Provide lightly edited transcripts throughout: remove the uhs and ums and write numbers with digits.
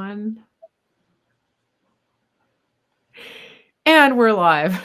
everyone. And we're live.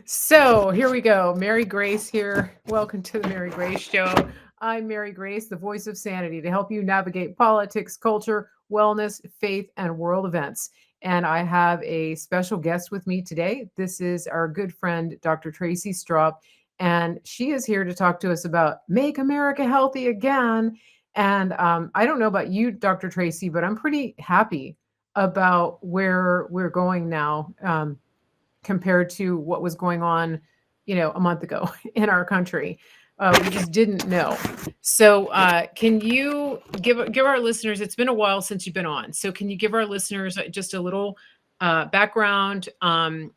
So here we go. Mary Grace here. Welcome to the Mary Grace Show. I'm Mary Grace, the voice of sanity, to help you navigate politics, culture, wellness, faith, and world events. And I have a special guest with me today. This is our good friend, Dr. Tracey Stroup. And she is here to talk to us about Make America Healthy Again. And I don't know about you, Dr. Tracey, but I'm pretty happy about where we're going now, compared to what was going on, a month ago in our country. We just didn't know. So, can you give our listeners? It's been a while since you've been on, so can you give our listeners just a little background? Some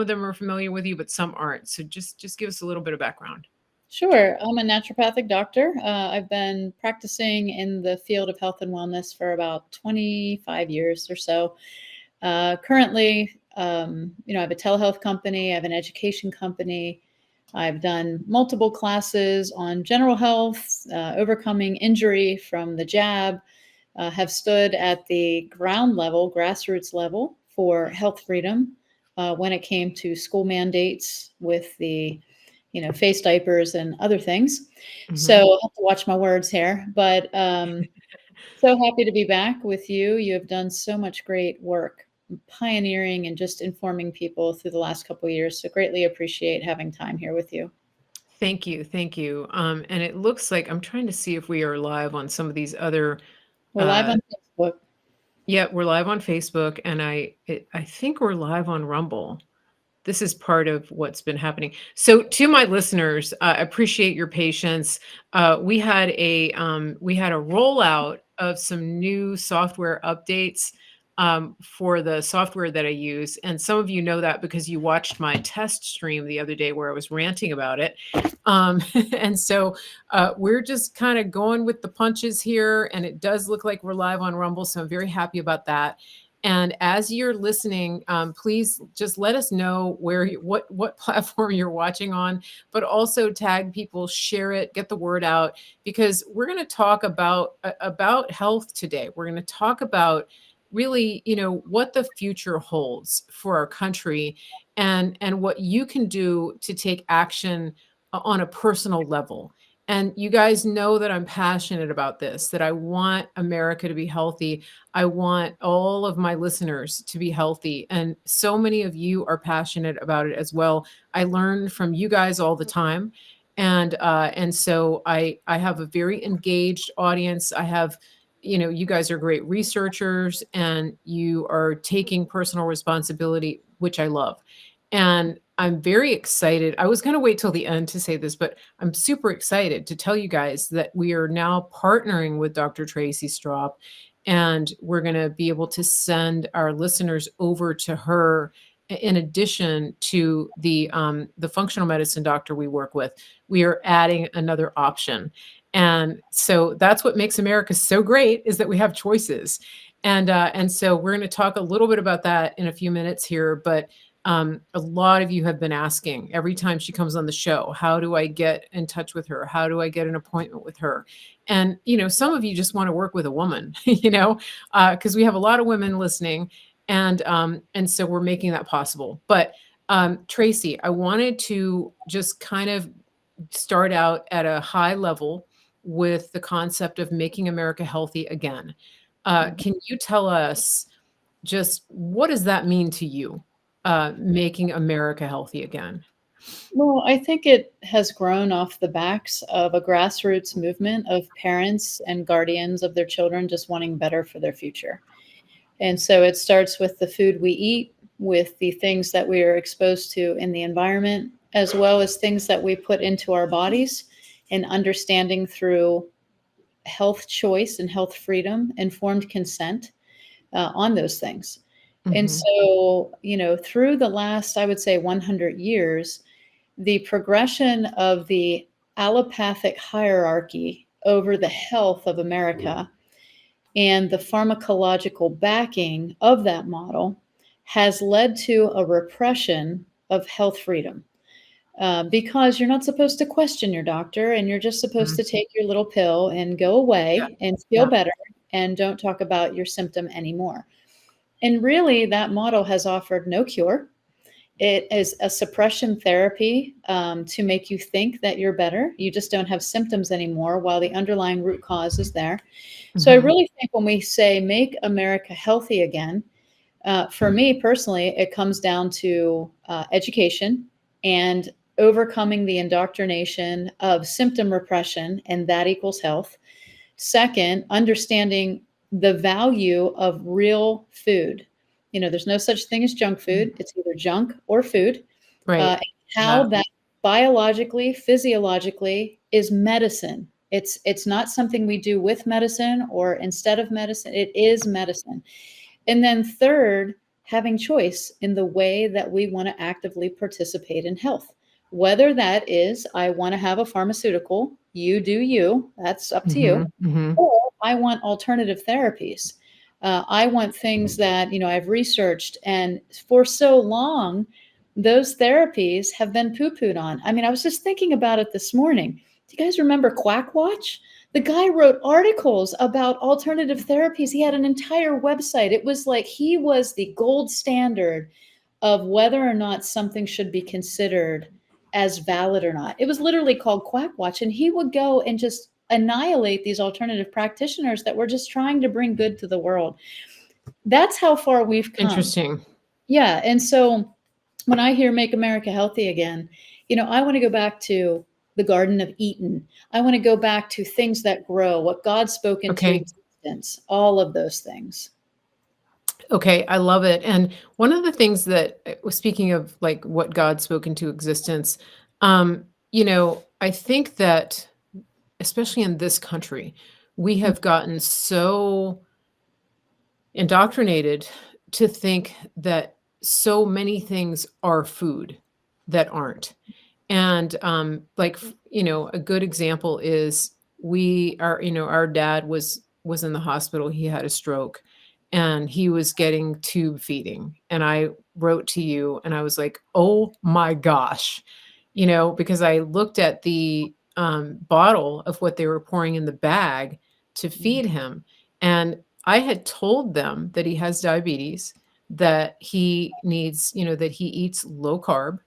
of them are familiar with you, but some aren't. So just give us a little bit of background. Sure. I'm a naturopathic doctor. I've been practicing in the field of health and wellness for about 25 years or so. Currently, I have a telehealth company, I have an education company. I've done multiple classes on general health, overcoming injury from the jab, have stood at the ground level, grassroots level for health freedom when it came to school mandates with the face diapers and other things. So I have to watch my words here, but so happy to be back with you. You have done so much great work pioneering and just informing people through the last couple of years. So greatly appreciate having time here with you. Thank you, thank you. And it looks like I'm trying to see if we are live on some of these other. We're live on Facebook. Yeah, we're live on Facebook, and I think we're live on Rumble. This is part of what's been happening. So, to my listeners, appreciate your patience. We had a rollout of some new software updates for the software that I use, and some of you know that because you watched my test stream the other day where I was ranting about it. And so we're just kind of going with the punches here, and it does look like we're live on Rumble, so I'm very happy about that. And as you're listening, please just let us know what platform you're watching on, but also tag people, share it, get the word out, because we're going to talk about health today. We're going to talk about really, what the future holds for our country, and what you can do to take action on a personal level. And you guys know that I'm passionate about this, that I want America to be healthy. I want all of my listeners to be healthy. And so many of you are passionate about it as well. I learn from you guys all the time. And so I have a very engaged audience. I have, you guys are great researchers, and you are taking personal responsibility, which I love. And I'm very excited. I was going to wait till the end to say this, but I'm super excited to tell you guys that we are now partnering with Dr. Tracey Stroup, and we're going to be able to send our listeners over to her in addition to the functional medicine doctor we work with. We are adding another option. And so that's what makes America so great, is that we have choices. And so we're going to talk a little bit about that in a few minutes here, but a lot of you have been asking every time she comes on the show, how do I get in touch with her? How do I get an appointment with her? And, some of you just want to work with a woman, because we have a lot of women listening. And so we're making that possible. But Tracey, I wanted to just kind of start out at a high level with the concept of making America healthy again. Can you tell us just what does that mean to you? Making America healthy again? Well, I think it has grown off the backs of a grassroots movement of parents and guardians of their children just wanting better for their future. And so it starts with the food we eat, with the things that we are exposed to in the environment, as well as things that we put into our bodies, and understanding through health choice and health freedom, informed consent on those things. And so, through the last, I would say, 100 years, the progression of the allopathic hierarchy over the health of America and the pharmacological backing of that model has led to a repression of health freedom. Because you're not supposed to question your doctor, and you're just supposed to take your little pill and go away and feel better and don't talk about your symptom anymore. And really, that model has offered no cure. It is a suppression therapy to make you think that you're better. You just don't have symptoms anymore while the underlying root cause is there. So I Mhm. really think when we say make America healthy again, for me personally, it comes down to education and overcoming the indoctrination of symptom repression, and that equals health. Second, understanding the value of real food. You know, there's no such thing as junk food. It's either junk or food. Right. And how Yeah. that biologically, physiologically is medicine. It's not something we do with medicine or instead of medicine. It is medicine. And then third, having choice in the way that we want to actively participate in health. Whether that is, I want to have a pharmaceutical, you do you, that's up to you, Mhm. Mhm. or I want alternative therapies. I want things that, you know, I've researched, and for so long, those therapies have been poo pooed on. I mean, I was just thinking about it this morning. Do you guys remember Quack Watch? The guy wrote articles about alternative therapies. He had an entire website. It was like he was the gold standard of whether or not something should be considered as valid or not. It was literally called Quack Watch, and he would go and just annihilate these alternative practitioners that were just trying to bring good to the world. That's how far we've come. Interesting. Yeah, and so when I hear make America healthy again, you know, I want to go back to the Garden of Eden. I want to go back to things that grow, what God spoke into Okay. existence, all of those things. Okay, I love it. And one of the things that speaking of like what God spoke into existence, I think that especially in this country, we have gotten so indoctrinated to think that so many things are food that aren't. And, a good example is our dad was in the hospital, he had a stroke, and he was getting tube feeding, and I wrote to you, and I was like, "Oh my gosh," because I looked at the, bottle of what they were pouring in the bag to feed him, and I had told them that he has diabetes, that he needs that he eats low carb,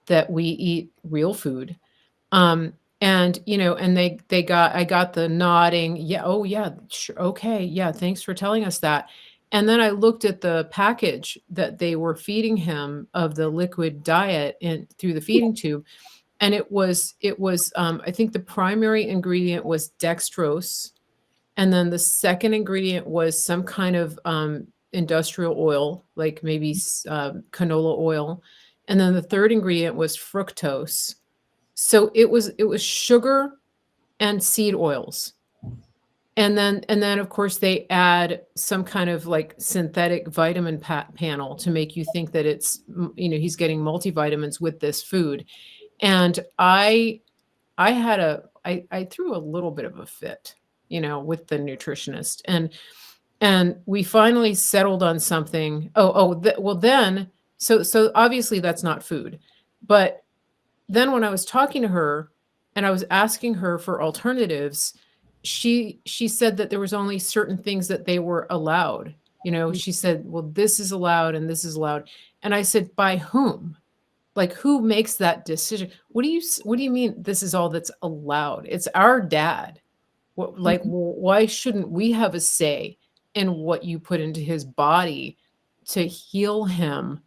that we eat real food. And I got the nodding, "Yeah, oh yeah, sure, okay, yeah, thanks for telling us that." And then I looked at the package that they were feeding him of the liquid diet in through the feeding tube, and I think the primary ingredient was dextrose, and then the second ingredient was some kind of, industrial oil, like maybe canola oil, and then the third ingredient was fructose. So it was sugar and seed oils. And then, of course, they add some kind of, like, synthetic vitamin panel to make you think that he's getting multivitamins with this food. And I threw a little bit of a fit, with the nutritionist, and we finally settled on something. Well, then so obviously that's not food, but then when I was talking to her and I was asking her for alternatives, she said that there was only certain things that they were allowed. She said, "Well, this is allowed and this is allowed." And I said, "By whom? Like, who makes that decision? What do you mean this is all that's allowed? It's our dad. Why shouldn't we have a say in what you put into his body to heal him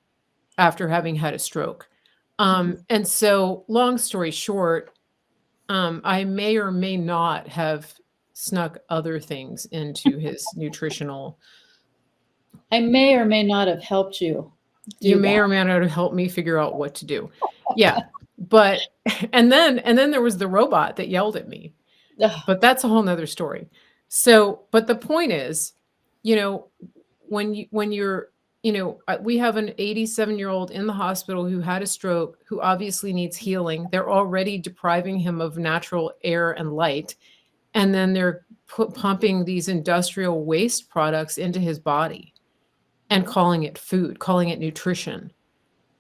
after having had a stroke?" And so long story short, I may or may not have snuck other things into his nutritional. I may or may not have helped you You do may that. or may not have helped me figure out what to do. Yeah, but and then there was the robot that yelled at me, Ugh. but that's a whole nother story. So, but the point is, you know, when you're, we have an 87-year-old in the hospital who had a stroke, who obviously needs healing. They're already depriving him of natural air and light, and then they're pumping these industrial waste products into his body and calling it food, calling it nutrition.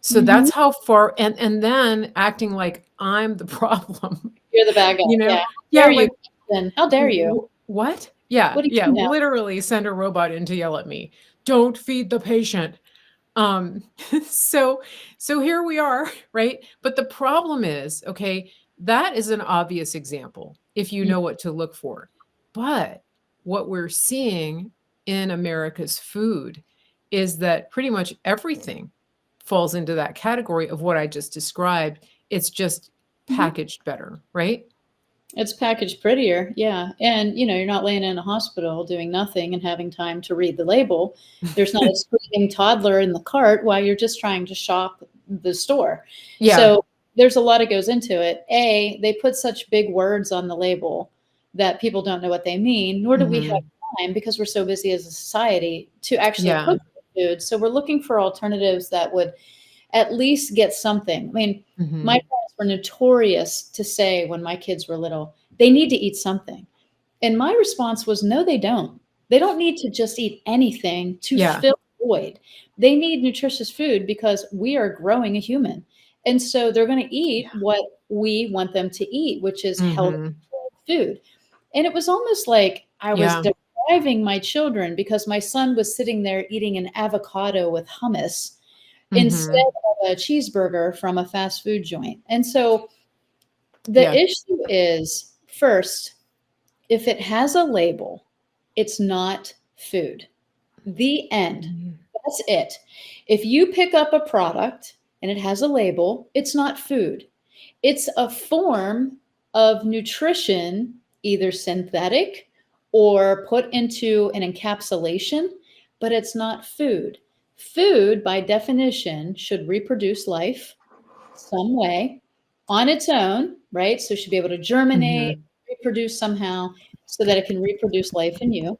So Mhm. that's how far, and then acting like I'm the problem, You're the bad guy. you know? Yeah. How Yeah, dare you? like, Then how dare you? What? Yeah, What do yeah, you know? literally send a robot in to yell at me. "Don't feed the patient." Um, so so here we are, right? But the problem is, okay, that is an obvious example if you Mm, know what to look for. But what we're seeing in America's food is that pretty much everything falls into that category of what I just described. It's just mhm. packaged better, right? It's packaged prettier, yeah, and, you know, you're not laying in a hospital doing nothing and having time to read the label. There's not a screaming toddler in the cart while you're just trying to shop the store. Yeah. So, there's a lot that goes into it. A, they put such big words on the label that people don't know what they mean, nor do we have Mhm. time because we're so busy as a society to actually Yeah. cook food, so we're looking for alternatives that would at least get something. I mean, my Mhm. parents were notorious to say when my kids were little, "They need to eat something." And my response was, "No, they don't. They don't need to just eat anything to Yeah. fill a void. They need nutritious food because we are growing a human. And so they're gonna eat Yeah. what we want them to eat, which is healthy Mhm. food." And it was almost like I was Yeah. depriving my children because my son was sitting there eating an avocado with hummus instead Mhm. of a cheeseburger from a fast food joint. And so the Yeah. issue is, first, if it has a label, it's not food. The end. Mhm. That's it. If you pick up a product and it has a label, it's not food. It's a form of nutrition, either synthetic or put into an encapsulation, but it's not food. Food, by definition, should reproduce life some way on its own, right? So it should be able to germinate, Mhm. reproduce somehow so that it can reproduce life in you.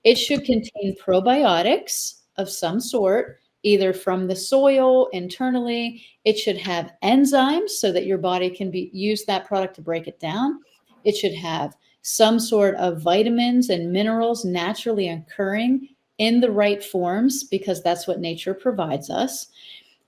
It should contain probiotics of some sort, either from the soil internally. It should have enzymes so that your body can use that product to break it down. It should have some sort of vitamins and minerals naturally occurring in the right forms because that's what nature provides us.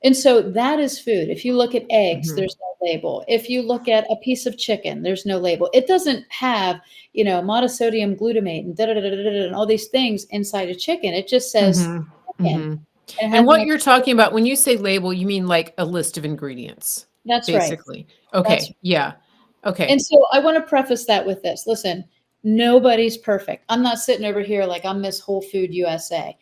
And so that is food. If you look at eggs, Mhm. there's no label. If you look at a piece of chicken, there's no label. It doesn't have, you know, monosodium glutamate and da da da da da and all these things inside a chicken. It just says Mhm. chicken, Mhm. and it And has what no. you're talking about when you say label, you mean like a list of ingredients, That's right. basically. That's Okay. Yeah. And Okay. so I want to preface that with this. Listen, nobody's perfect. I'm not sitting over here like I'm Miss Whole Food USA.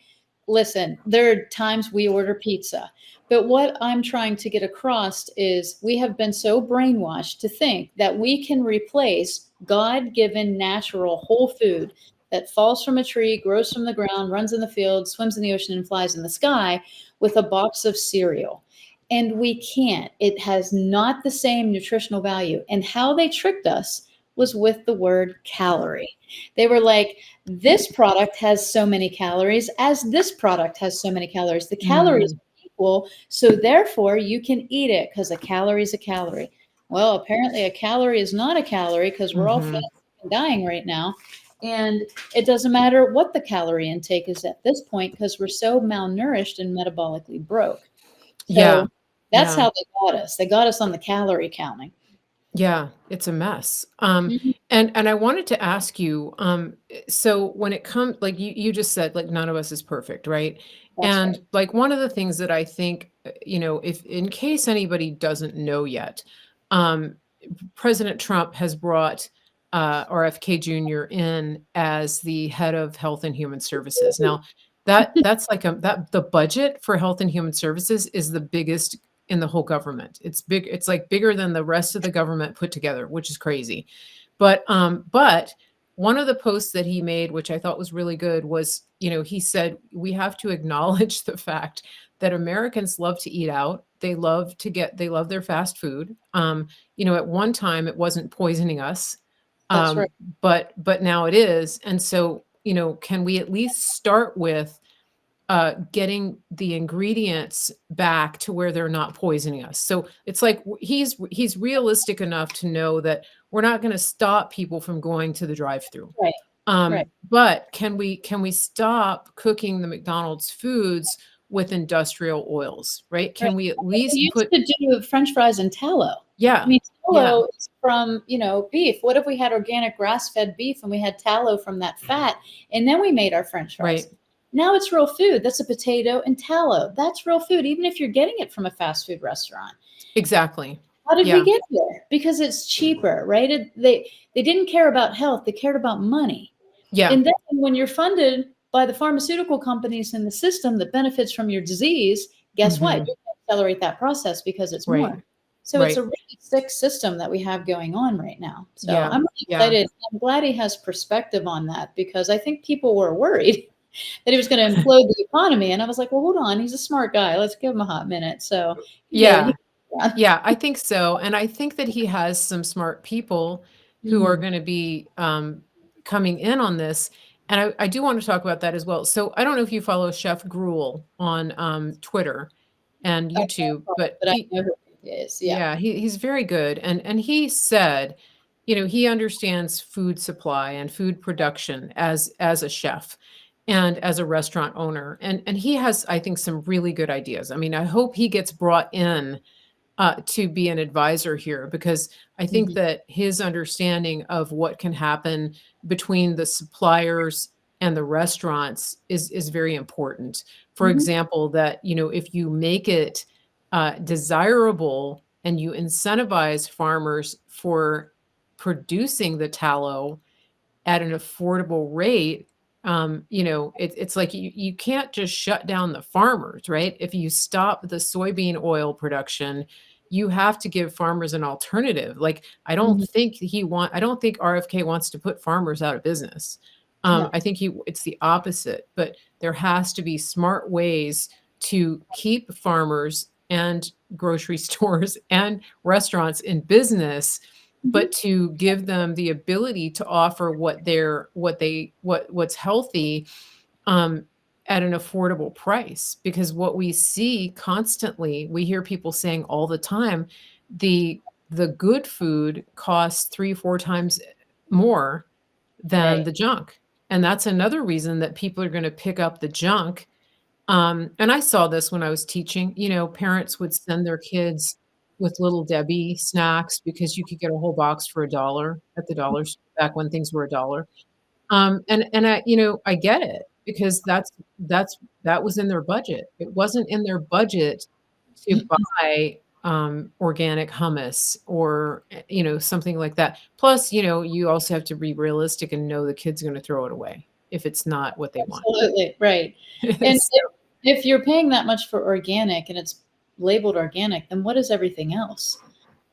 Listen, there are times we order pizza. But what I'm trying to get across is we have been so brainwashed to think that we can replace God given natural whole food that falls from a tree, grows from the ground, runs in the field, swims in the ocean, and flies in the sky with a box of cereal. And we can't. It has not the same nutritional value. And how they tricked us was with the word calorie. They were like, this product has so many calories, as this product has so many calories. The calories Mm. are equal, so therefore you can eat it because a calorie is a calorie. Well, apparently a calorie is not a calorie because we're all fat Mhm. and dying right now. And it doesn't matter what the calorie intake is at this point because we're so malnourished and metabolically broke. Yeah. So that's Yeah. how they got us. They got us on the calorie counting. Yeah, it's a mess. Mhm. And I wanted to ask you, so when it comes, like you just said, like none of us is perfect, right? That's And right. like one of the things that I think, if in case anybody doesn't know yet, um, President Trump has brought RFK Jr. in as the head of Health and Human Services. Now, that's like that the budget for Health and Human Services is the biggest in the whole government. It's big. It's like bigger than the rest of the government put together, which is crazy. But one of the posts that he made, which I thought was really good, was he said we have to acknowledge the fact that Americans love to eat out. They love their fast food. At one time it wasn't poisoning us, That's right. um, but now it is. And so, can we at least start with getting the ingredients back to where they're not poisoning us? So it's like he's realistic enough to know that we're not going to stop people from going to the drive-through. Right. Right. But can we stop cooking the McDonald's foods with industrial oils, right? Right. Can we at They least used put to do French fries and tallow. I yeah, mean, Yeah. tallow is from, beef. What if we had organic grass-fed beef and we had tallow from that fat and then we made our French fries? Right. Now it's real food. That's a potato and tallow. That's real food, even if you're getting it from a fast food restaurant. Exactly. How did we Yeah. get there? Because it's cheaper, right? They didn't care about health. They cared about money. Yeah. And then when you're funded by the pharmaceutical companies in the system that benefits from your disease, guess what? Mhm. You can accelerate that process because it's Right. more. So it's a Right. really sick system that we have going on right now. So Yeah. I'm really Yeah. excited. I'm glad he has perspective on that because I think people were worried that he was going to implode the economy. And I was like, well, hold on. He's a smart guy. Let's give him a hot minute. So he did. Yeah. Yeah. Yeah, I think so, and I think that he has some smart people who are Mhm. gonna be, coming in on this, and I do wanna talk about that as well. So, I don't know if you follow Chef Gruel on, Twitter and I don't YouTube, follow, but but I know who he is. Yeah. yeah, he's very good, and he said, he understands food supply and food production as a chef and as a restaurant owner, and he has, I think, some really good ideas. I mean, I hope he gets brought in to be an advisor here because I think Mhm. that his understanding of what can happen between the suppliers and the restaurants is very important. For Mhm. example, that if you make it desirable and you incentivize farmers for producing the tallow at an affordable rate, it's like you can't just shut down the farmers, right? If you stop the soybean oil production, you have to give farmers an alternative. Like, Mhm. I don't think RFK wants to put farmers out of business. No. I think it's the opposite, but there has to be smart ways to keep farmers and grocery stores and restaurants in business, Mhm. but to give them the ability to offer what's healthy, um, at an affordable price. Because what we see constantly, we hear people saying all the time, the good food costs 3, 4 times more than Right. the junk. And that's another reason that people are gonna pick up the junk. And I saw this when I was teaching, parents would send their kids with Little Debbie snacks because you could get a whole box for a dollar at the dollar store back when things were a dollar. And I get it because that was in their budget. It wasn't in their budget to buy, organic hummus or, something like that. Plus, you also have to be realistic and know the kid's gonna throw it away if it's not what they want. Absolutely, right. And So if you're paying that much for organic and it's labeled organic, then what is everything else,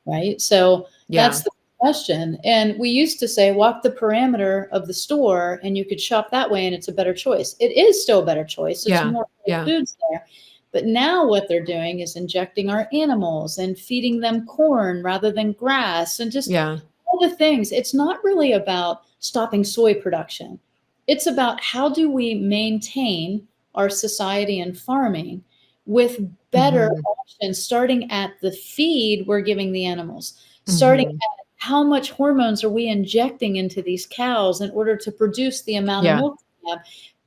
right? So that's yeah, the question. And we used to say, walk the parameter of the store and you could shop that way and it's a better choice. It is still a better choice. It's yeah, more whole yeah, foods there. But now what they're doing is injecting our animals and feeding them corn rather than grass and just yeah. all the things. It's not really about stopping soy production. It's about how do we maintain our society and farming with better Mhm, options, starting at the feed we're giving the animals, starting mhm. at how much hormones are we injecting into these cows in order to produce the amount of Yeah, milk we have?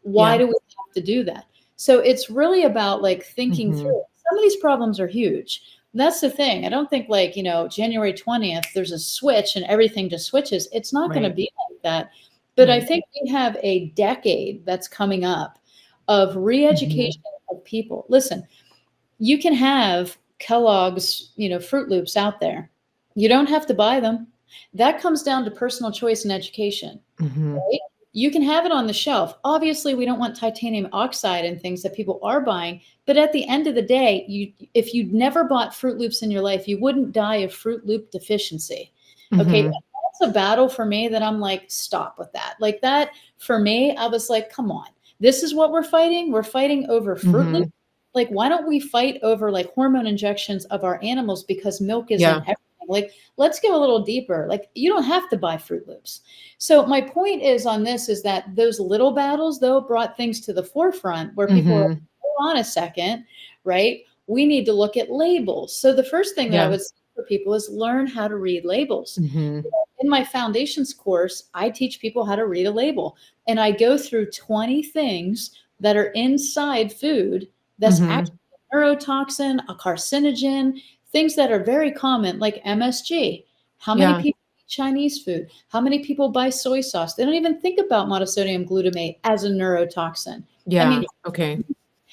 Why yeah. do we have to do that? So it's really about like thinking Mhm, through. Some of these problems are huge. That's the thing. I don't think like, January 20th, there's a switch and everything just switches. It's not going to right, be like that. But I right. think we have a decade that's coming up of Mhm, re-education of people. Listen, you can have Kellogg's, Fruit Loops out there. You don't have to buy them. That comes down to personal choice and education, mhm. right? You can have it on the shelf. Obviously, we don't want titanium oxide and things that people are buying, but at the end of the day, if you'd never bought Fruit Loops in your life, you wouldn't die of Fruit Loop deficiency. Okay, Mhm, that's a battle for me that I'm like, stop with that. Like that for me, I was like, come on. This is what we're fighting. We're fighting over Fruit Loops. mhm. Like, why don't we fight over like hormone injections of our animals because milk is in Yeah, everything? Like, let's go a little deeper. Like, you don't have to buy Fruit Loops. So my point is on this is that those little battles though brought things to the forefront where people are like, mhm. hold on a second, right? We need to look at labels. So the first thing that I Yeah, would say for people is learn how to read labels. mhm, In my foundations course, I teach people how to read a label and I go through 20 things that are inside food that's actually mhm. a neurotoxin, a carcinogen, things that are very common like MSG. How many Yeah. people eat Chinese food? How many people buy soy sauce? They don't even think about monosodium glutamate as a neurotoxin. I Yeah. mean, Okay.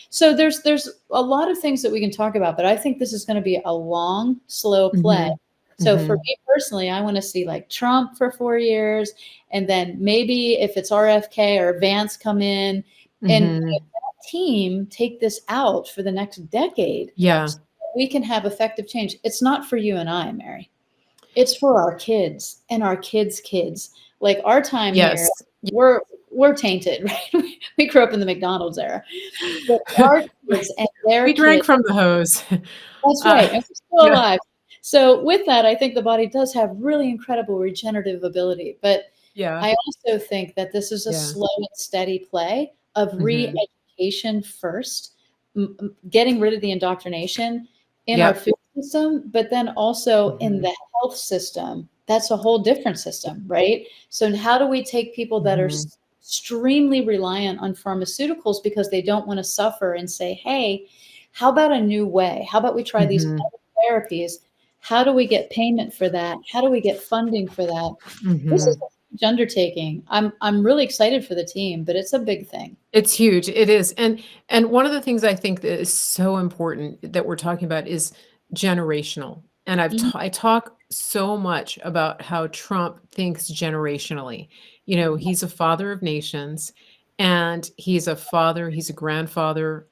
so there's a lot of things that we can talk about, but I think this is going to be a long, slow play. Mhm. So for Mhm. me personally, I want to see like Trump for 4 years, and then maybe if it's RFK or Vance come in, and Mhm. that team take this out for the next decade, Yeah. so that we can have effective change. It's not for you and I, Mary. It's for our kids and our kids' kids. Like our time here, Yes. Y we're tainted, right? We grew up in the McDonald's era, but our kids and their We drank kids, from the hose. that's Uh, right, and we're still yeah. alive. So with that, I think the body does have really incredible regenerative ability, but Yeah. I also think that this is a Yeah. slow and steady play of Mhm. re-education first, getting rid of the indoctrination in our Yep. food system, but then also in Mhm. the health system. That's a whole different system, right? So how do we take people that are Mhm. extremely reliant on pharmaceuticals because they don't want to suffer and say, hey, how about a new way? How about we try these Mhm. other therapies? How do we get payment for that? How do we get funding for that? This is Mhm. a huge undertaking. I'm really excited for the team, but it's a big thing. It's huge, it is, and one of the things I think that is so important that we're talking about is generational, and Mhm, I talk so much about how Trump thinks generationally. You know, he's a father of nations, and he's a grandfather,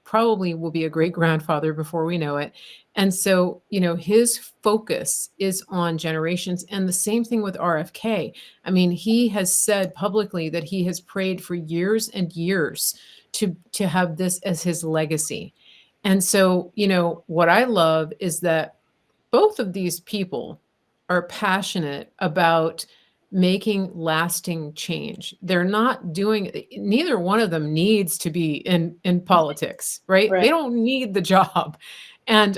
probably will be a great-grandfather before we know it, and so, you know, his focus is on generations, and the same thing with RFK. I mean, he has said publicly that he has prayed for years and years to have this as his legacy. And so, you know, what I love is that both of these people are passionate about making lasting change. They're not doing neither one of them needs to be in politics, right? right. They don't need the job. And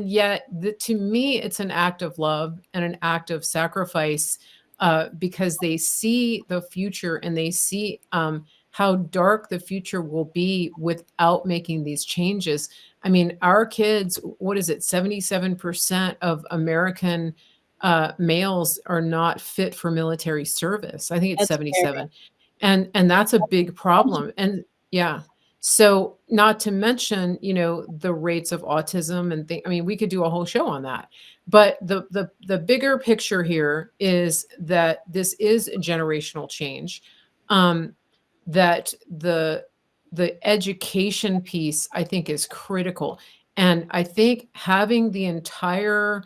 yet to me it's an act of love and an act of sacrifice because they see the future and they see how dark the future will be without making these changes. I mean, our kids, what is it? 77% of American males are not fit for military service. I think it's That's scary. 77. And that's a big problem. And yeah. So not to mention, you know, the rates of autism and I mean, we could do a whole show on that. But the bigger picture here is that this is a generational change. Um, that the education piece I think is critical. And I think having the entire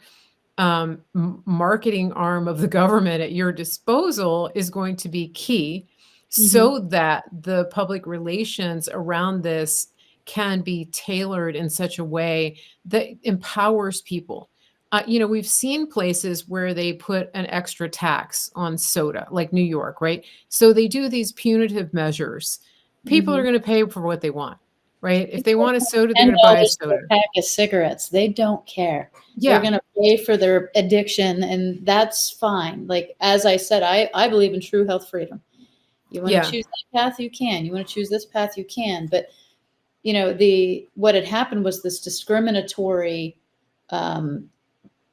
marketing arm of the government at your disposal is going to be key Mhm. so that the public relations around this can be tailored in such a way that empowers people. You know, we've seen places where they put an extra tax on soda, like New York, right? So they do these punitive measures. People are Mhm. going to pay for what they want, right? If they People want a pay soda, they're going to buy a $10 for soda. a pack of cigarettes. They don't care. They're Yeah, gonna pay for their addiction, and that's fine. Like, as I said, I believe in true health freedom. You wanna yeah, choose that path, you can. You wanna choose this path, you can. But, you know, the what had happened was this discriminatory, um,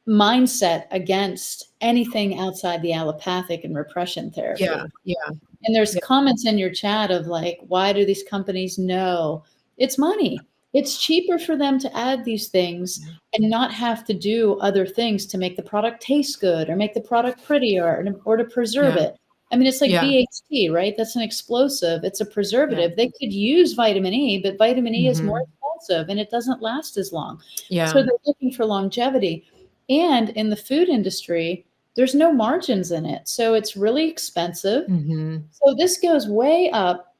mindset against anything outside the allopathic and repression yeah, therapy. yeah, And there's yeah. comments in your chat of like, why do these companies know? It's money. It's cheaper for them to add these things Yeah. and not have to do other things to make the product taste good or make the product prettier or to preserve Yeah, it. I mean, it's like yeah, BHT, right? That's an explosive. It's a yeah, preservative. They could use vitamin E, but vitamin E is more mhm, expensive and it doesn't last as long. So yeah, they're looking for longevity. And in the food industry, there's no margins in it. So it's really expensive. mhm, So this goes way up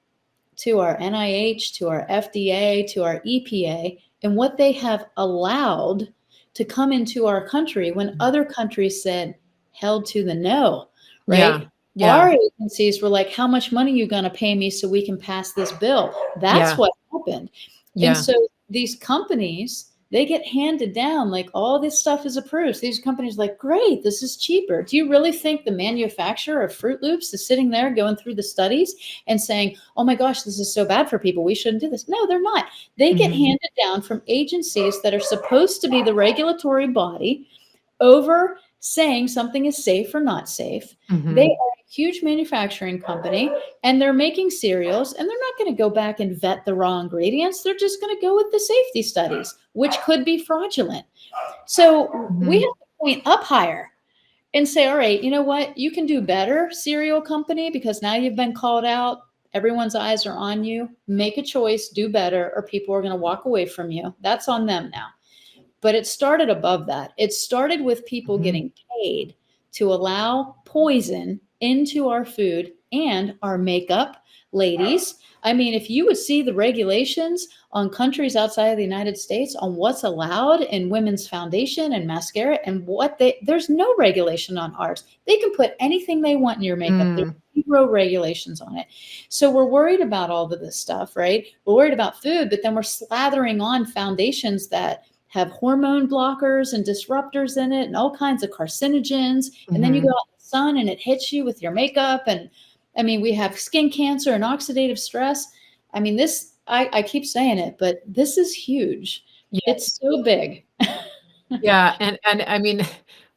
to our NIH, to our FDA, to our EPA, and what they have allowed to come into our country when mm, other countries said, held to the no, yeah, right? yeah, Our agencies were like, how much money are you going to pay me so we can pass this bill? That's yeah, what happened. And yeah, so these companies, they get handed down like all this stuff is approved. So these companies are like, great, this is cheaper. Do you really think the manufacturer of Fruit Loops is sitting there going through the studies and saying, oh my gosh, this is so bad for people. We shouldn't do this. No, they're not. They get mhm, handed down from agencies that are supposed to be the regulatory body over saying something is safe or not safe. They are Mhm. a huge manufacturing company and they're making cereals, and they're not going to go back and vet the raw ingredients. They're just going to go with the safety studies, which could be fraudulent. So we have Mhm. to point up higher and say, all right, you know what? You can do better, cereal company, because now you've been called out. Everyone's eyes are on you. Make a choice, do better, or people are going to walk away from you. That's on them now. But it started above that. It started with people Mhm. getting paid to allow poison into our food and our makeup. Ladies, I mean, if you would see the regulations on countries outside of the United States on what's allowed in women's foundation and mascara and there's no regulation on ours. They can put anything they want in your makeup. There's Mm. zero regulations on it. So we're worried about all of this stuff, right? We're worried about food, but then we're slathering on foundations that have hormone blockers and disruptors in it and all kinds of carcinogens. And then you go Mhm. out in the sun and it hits you with your makeup. And I mean, we have skin cancer and oxidative stress. I mean, I keep saying it, but this is huge. Yeah. It's so big. Yeah, and I mean,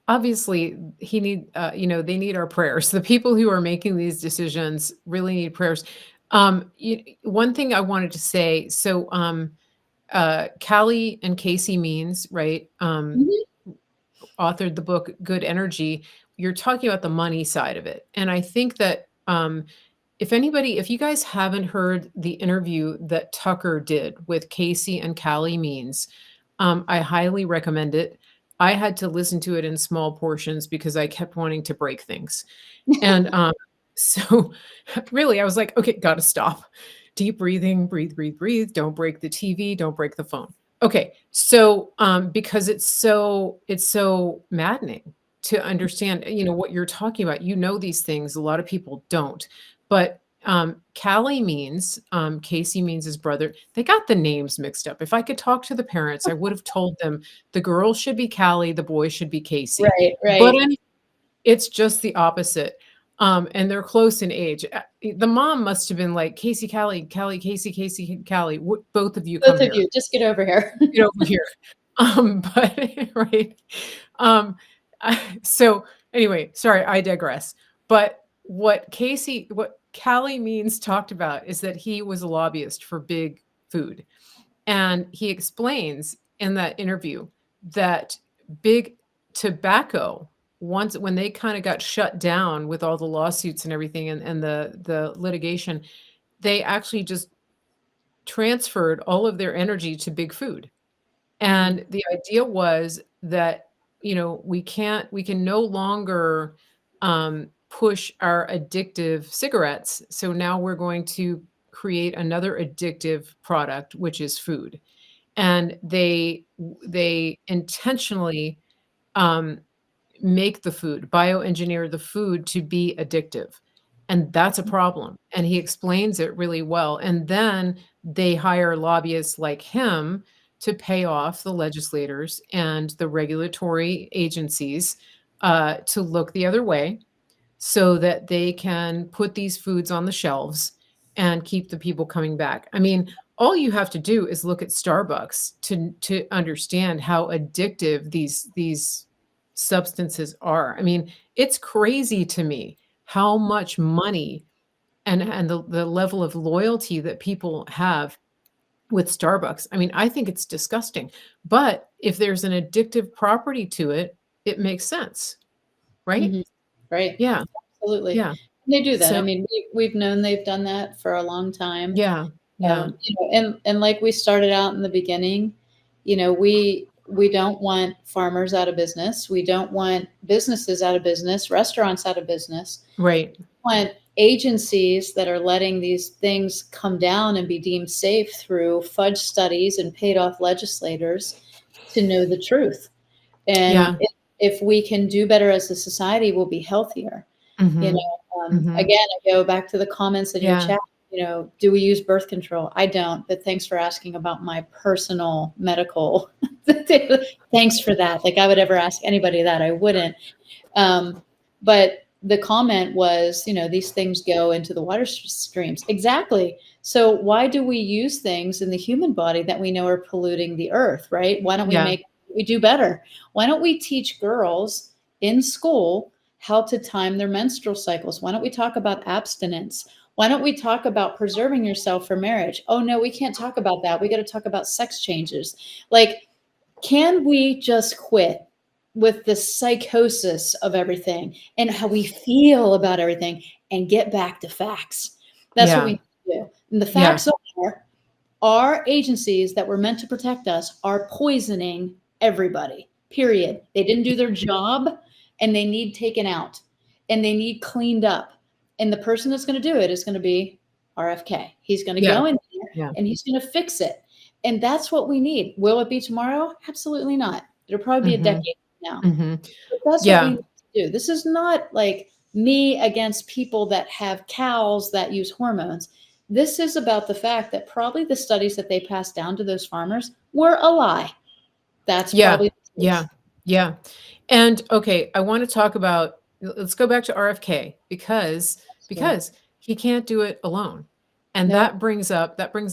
obviously, they need our prayers. The people who are making these decisions really need prayers. One thing I wanted to say, so, Callie and Casey Means, right, Mhm. authored the book Good Energy. You're talking about the money side of it, and I think that, if you guys haven't heard the interview that Tucker did with Casey and Callie Means, I highly recommend it. I had to listen to it in small portions because I kept wanting to break things. And, so really, I was like, "Okay, gotta stop. Deep breathing, breathe, breathe, breathe. Don't break the TV, don't break the phone." Okay, so, because it's so maddening to understand, what you're talking about. You know these things, a lot of people don't. But, Callie Means, Casey Means his brother, they got the names mixed up. If I could talk to the parents, I would have told them the girl should be Callie, the boy should be Casey. Right, But right. it's just the opposite, and they're close in age. The mom must have been like, "Casey, Callie, Callie, Casey, Casey, Callie, both of you come Both of here. you, just get over here. Get over here." But right? Um, so anyway, sorry, I digress. But what Callie Means talked about is that he was a lobbyist for big food. And he explains in that interview that big tobacco, once when they kinda got shut down with all the lawsuits and everything and the litigation, they actually just transferred all of their energy to big food. Mhm, And the idea was that, we can no longer, push our addictive cigarettes, so now we're going to create another addictive product, which is food. And they intentionally, um, make the food, bioengineer the food to be addictive, and that's a problem, and he explains it really well, and then they hire lobbyists like him to pay off the legislators and the regulatory agencies, to look the other way so that they can put these foods on the shelves and keep the people coming back. I mean, all you have to do is look at Starbucks to understand how addictive these substances are. I mean, it's crazy to me how much money and the level of loyalty that people have with Starbucks. I mean, I think it's disgusting. But if there's an addictive property to it, it makes sense, right? mhm. Right. Yeah, Absolutely. yeah. They do that. So I mean, we've known they've done that for a long time. yeah, yeah, And like we started out in the beginning, we don't want farmers out of business. We don't want businesses out of business, restaurants out of business. right. We want agencies that are letting these things come down and be deemed safe through fudge studies and paid off legislators to know the truth. And Yeah. if we can do better as a society, we'll be healthier. Mhm. Mhm. Again, I go back to the comments in your Yeah. chat. Do we use birth control? I don't, but thanks for asking about my personal medical. Thanks for that. Like I would ever ask anybody that. I wouldn't. But the comment was, these things go into the water streams. Exactly. So why do we use things in the human body that we know are polluting the earth, right? Why don't we Yeah. we do better? Why don't we teach girls in school how to time their menstrual cycles? Why don't we talk about abstinence? Why don't we talk about preserving yourself for marriage? Oh no, we can't talk about that. We got to talk about sex changes. Like, can we just quit with the psychosis of everything and how we feel about everything and get back to facts? That's what we Yeah. need to do. And the Yeah. facts are our agencies that were meant to protect us are poisoning everybody, period. They didn't do their job and they need taken out and they need cleaned up. And the person that's going to do it is going to be RFK. He's going to Yeah. go in there Yeah. and he's going to fix it. And that's what we need. Will it be tomorrow? Absolutely not. It'll probably be a Mhm. decade from now. Mhm. But that's what we Yeah. need to do. This is not like me against people that have cows that use hormones. This is about the fact that probably the studies that they passed down to those farmers were a lie. That's Yeah. probably the Yeah. truth. Yeah. And okay, I want to talk about let's go back to RFK Absolutely. because he can't do it alone. And Nope. that brings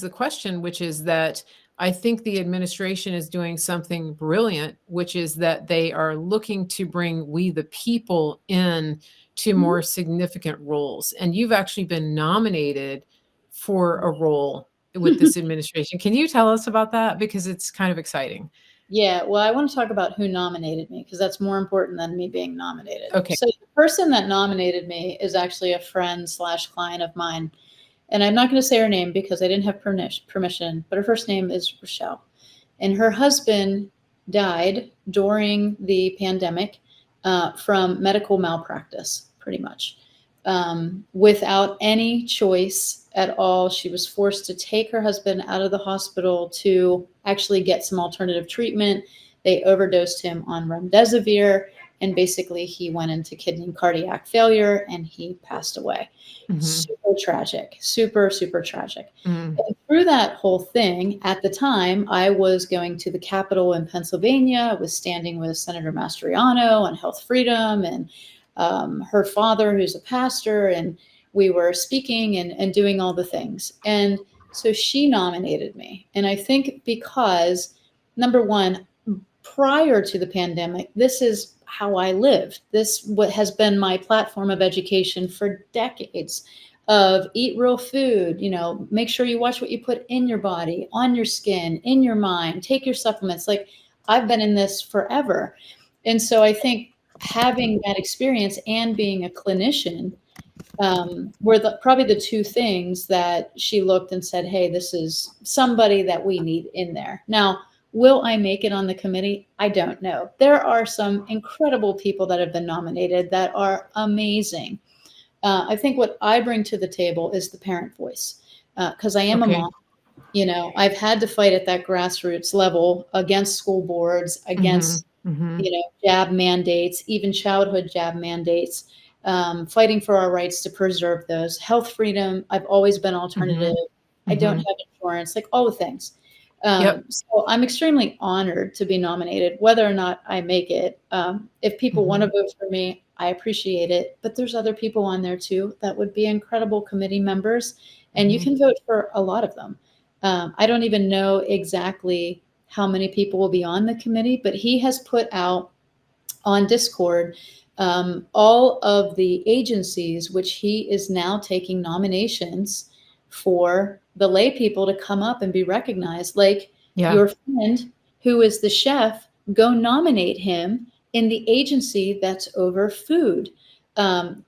the question, which is that I think the administration is doing something brilliant, which is that they are looking to bring we the people in to Mhm. more significant roles. And you've actually been nominated for a role with this administration. Can you tell us about that? Because it's kind of exciting. Yeah, well, I want to talk about who nominated me because that's more important than me being nominated. Okay. So the person that nominated me is actually a friend slash client of mine. And I'm not going to say her name because I didn't have permission, but her first name is Rochelle. And her husband died during the pandemic from medical malpractice, pretty much. Without any choice at all, she was forced to take her husband out of the hospital to actually get some alternative treatment. They overdosed him on remdesivir, and basically he went into kidney and cardiac failure and he passed away. Mhm. Super tragic, super, super tragic. Mm. And through that whole thing, at the time, I was going to the Capitol in Pennsylvania. I was standing with Senator Mastriano on health freedom and her father, who's a pastor, and we were speaking and doing all the things. And so she nominated me. And I think because, number one, prior to the pandemic, this is how I lived. This what has been my platform of education for decades of eat real food, make sure you watch what you put in your body, on your skin, in your mind, take your supplements. Like I've been in this forever. And so I think having that experience and being a clinician were probably the two things that she looked and said, hey, this is somebody that we need in there. Now, will I make it on the committee? I don't know. There are some incredible people that have been nominated that are amazing. I think what I bring to the table is the parent voice because I am a Okay. mom. I've had to fight at that grassroots level against school boards, Mhm. against Mhm. jab mandates, even childhood jab mandates, fighting for our rights to preserve those. Health freedom, I've always been alternative. Mhm. I don't Mhm. have insurance, like all the things. Yep. So I'm extremely honored to be nominated, whether or not I make it. If people want to Mhm. vote for me, I appreciate it. But there's other people on there too that would be incredible committee members, and you Mhm. can vote for a lot of them. I don't even know exactly how many people will be on the committee, but he has put out on Discord all of the agencies which he is now taking nominations for the lay people to come up and be recognized. Like Yeah. your friend who is the chef, go nominate him in the agency that's over food.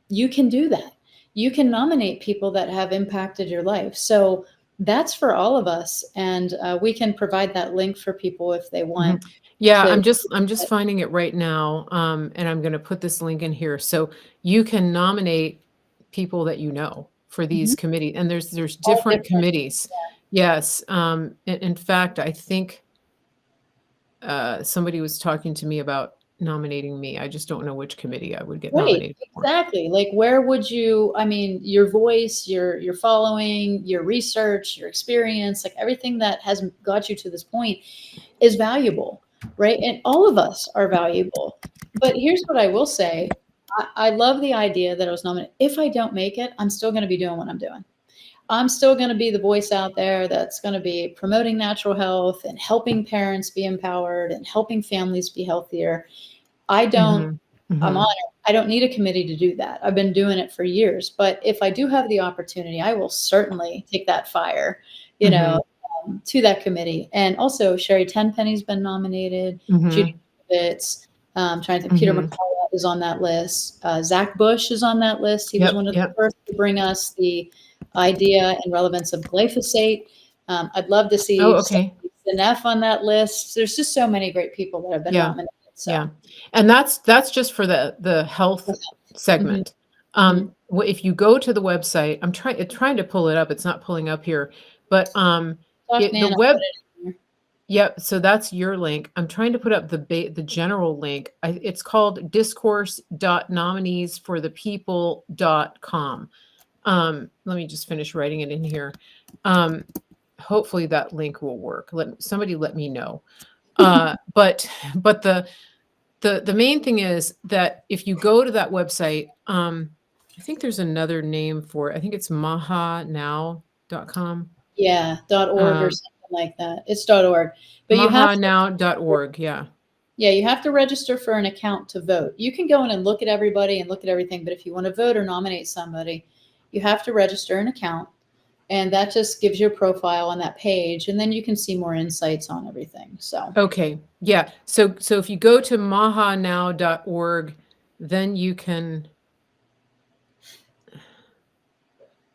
You can do that. You can nominate people that have impacted your life. So that's for all of us. And we can provide that link for people if they want Mhm. Yeah, to. I'm just finding it right now, and I'm gonna put this link in here. So you can nominate people that you know for these Mhm. committee and there's All different different. committees. Yes, in fact, I think, somebody was talking to me about nominating me. I just don't know which committee I would get Right, nominated for. exactly. Like, where would you I mean, your voice, your following, your research, your experience, like, everything that has got you to this point is valuable, right? And all of us are valuable. But here's what I will say. I love the idea that I was nominated. If I don't make it, I'm still gonna be doing what I'm doing. I'm still gonna be the voice out there that's gonna be promoting natural health and helping parents be empowered and helping families be healthier. I don't Mhm. I'm Mhm. honored. I don't need a committee to do that. I've been doing it for years. But if I do have the opportunity, I will certainly take that fire, you know, Mhm. to that committee. And also, Sherry Tenpenny's been nominated. Judy Mhm. Fitz, trying to think, Peter Mhm. McCullough is on that list. Zach Bush is on that list. He was Yep, one of the yep. first to bring us the idea and relevance of glyphosate. I'd love to Oh, see okay. F on that list. There's just so many great people that have been Yeah, nominated. So, yeah. And that's just for the health mhm, segment. mhm. If you go to the website, I'm trying to pull it up, it's not pulling up here, but, Talk the Nan, I'll web put it in there. yep, so that's your link. I'm trying to put up the general link. It's called discourse.nomineesforthepeople.com. Let me just finish writing it in here. Um, Hopefully that link will work. Somebody let me know. But but the main thing is that if you go to that website, I think there's another name for it. I think it's mahanow.com. Yeah, .org or Um, something like that. It's .org. But you have to mahanow.org. Yeah. yeah, you have to register for an account to vote. You can go in and look at everybody and look at everything, but if you want to vote or nominate somebody, you have to register an account, and that just gives you a profile on that page, and then you can see more insights on everything. So, Okay. Yeah. So if you go to mahanow.org, then you can.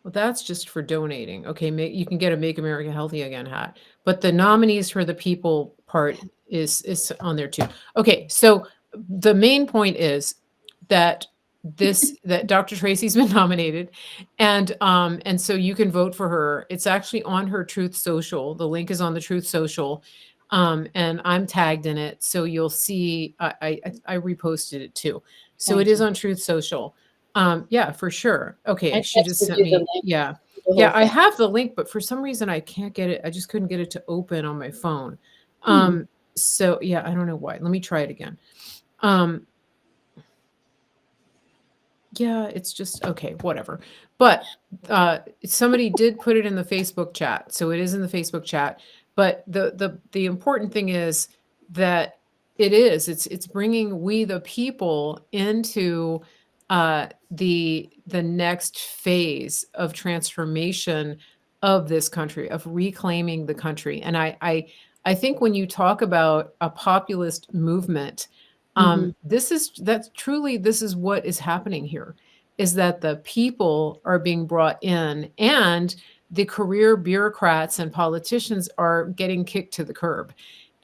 Well, that's just for donating. Okay, you can get a Make America Healthy Again hat, but the nominees for the people part is on there too. Okay, so the main point is that that Dr. Tracy's been nominated, and so you can vote for her. It's actually on her Truth Social. The link is on the Truth Social, and I'm tagged in it, so you'll see. I reposted it too, so it thank is you. on Truth Social. Yeah, for sure. I Okay, she just texted sent you the me link yeah. to the whole Yeah, I thing. have the link, but for some reason I can't get it. I just couldn't get it to open on my phone. Hmm. So yeah, I don't know why. Let me try it again. Um, yeah, it's just okay, whatever. But somebody did put it in the Facebook chat, so it is in the Facebook chat. But the important thing is that it's bringing we the people into the next phase of transformation of this country, of reclaiming the country. And I think when you talk about a populist movement, Hmm. this is what is happening here, is that the people are being brought in and the career bureaucrats and politicians are getting kicked to the curb.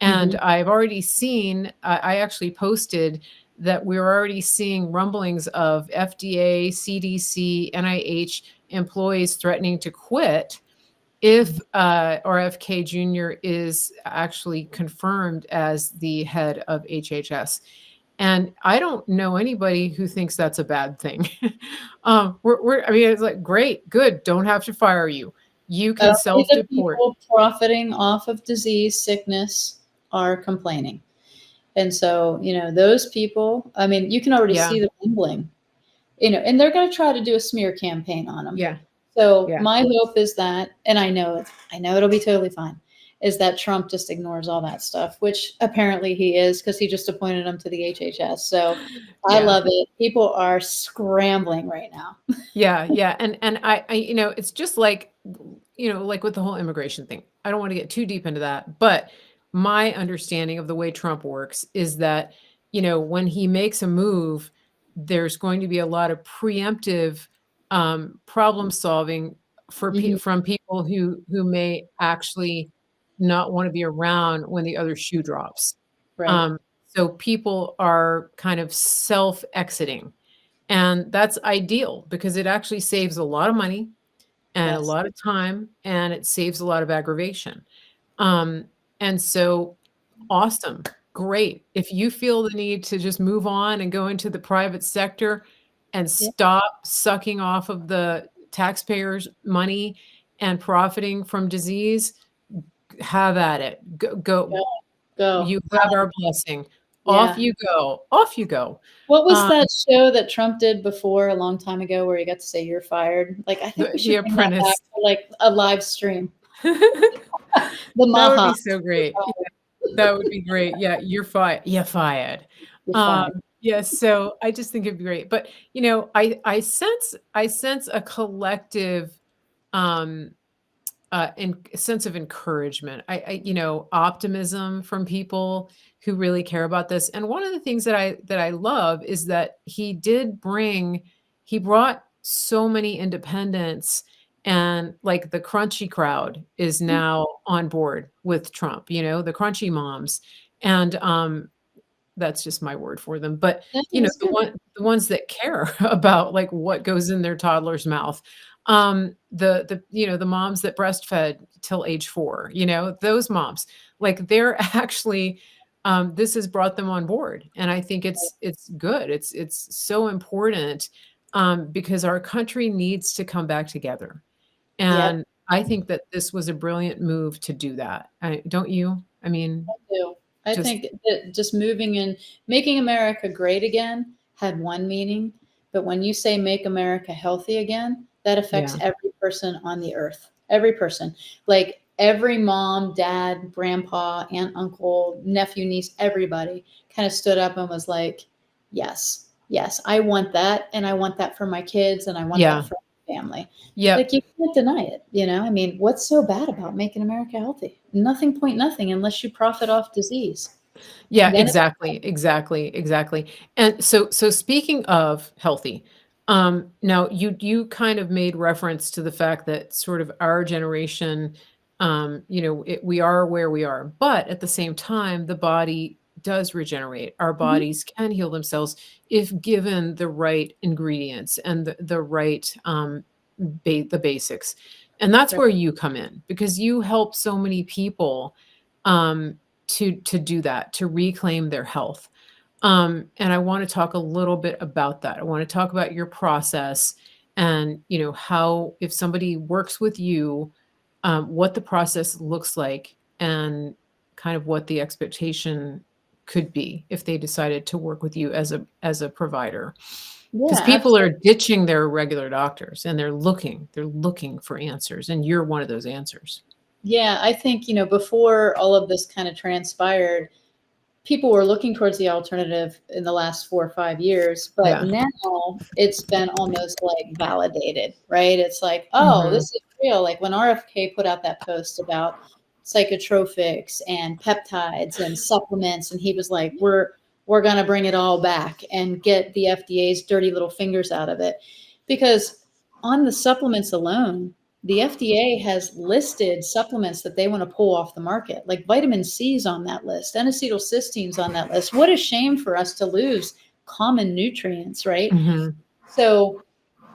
And Hmm. I've already seen, I actually posted that we're already seeing rumblings of FDA, CDC, NIH employees threatening to quit if RFK Jr. is actually confirmed as the head of HHS. And I don't know anybody who thinks that's a bad thing. I mean, it's like, great, good, don't have to fire you. You can Only the self-deport. people profiting off of disease, sickness are complaining. And so, those people, I mean, you can already Yeah, see the rumbling, and they're going to try to do a smear campaign on them. yeah, So yeah, my hope is that, and I know it'll be totally fine, is that Trump just ignores all that stuff, which apparently he is because he just appointed him to the HHS. So I yeah. love it. People are scrambling right now. Yeah, yeah, and it's just like, like with the whole immigration thing. I don't want to get too deep into that, but my understanding of the way Trump works is that, when he makes a move, there's going to be a lot of preemptive problem solving Hmm. from people who may actually not want to be around when the other shoe drops. Right. Um, so people are kind of self exiting, and that's ideal because it actually saves a lot of money and a Yes. lot of time, and it saves a lot of aggravation. Um, and so awesome. Great. If you feel the need to just move on and go into the private sector and Yeah. stop sucking off of the taxpayers' money and profiting from disease, have at it. Go. Go. Go. You have our blessing. Off Yeah. you go. Off you go. What was Um, that show that Trump did before a long time ago where he got to say you're fired? Like, I think we the should bring that back Apprentice. to like a live stream. The That would Maha. be so great. Yeah, that would be great. Yeah, you're fired. You're fired. You're Um, fired. Yes, so I just think it'd be great. But, I sense a collective, um, sense of encouragement. Optimism from people who really care about this. And one of the things that I love is that he brought so many independents, and like the crunchy crowd is now on board with Trump, the crunchy moms. And that's just my word for them, but, That is good. the ones that care about, like, what goes in their toddler's mouth. The moms that breastfed till age 4, those moms, like, they're actually, this has brought them on board, and I think it's good. It's so important, because our country needs to come back together, Yep. and I think that this was a brilliant move to do that. Don't you? I mean, Do. I just think that just moving in, making America great again had one meaning, but when you say make America healthy again, that affects yeah. every person on the earth. Every person. Like every mom, dad, grandpa, aunt, uncle, nephew, niece, everybody kind of stood up and was like, yes, yes, I want that. And I want that for my kids and I want that Yeah. for my family. Like Yep. you can't deny it, you know? I mean, what's so bad about making America healthy? Nothing point nothing unless you profit off disease. Yeah, Then it's exactly, exactly, exactly. And so speaking of healthy, now you kind of made reference to the fact that sort of our generation, we are where we are, but at the same time, the body does regenerate. Our mhm, bodies can heal themselves if given the right ingredients and the right the basics. And that's right. where you come in because you help so many people um, to do that, to reclaim their health. And I want to talk a little bit about that. I want to talk about your process and how if somebody works with you, what the process looks like and kind of what the expectation could be if they decided to work with you as a provider. Because Yeah, people are absolutely. ditching their regular doctors and they're looking for answers, and you're one of those answers. Yeah, I think, before all of this kind of transpired, people were looking towards the alternative in the last 4 or 5 years, but Yeah. now it's been almost like validated, right? It's like, oh, this Mhm. is real. Like when RFK put out that post about psychotropics and peptides and supplements, and he was like, we're gonna bring it all back and get the FDA's dirty little fingers out of it. Because on the supplements alone, the FDA has listed supplements that they want to pull off the market, like vitamin C's on that list, N-acetylcysteines on that list. What a shame for us to lose common nutrients, right? Mhm. So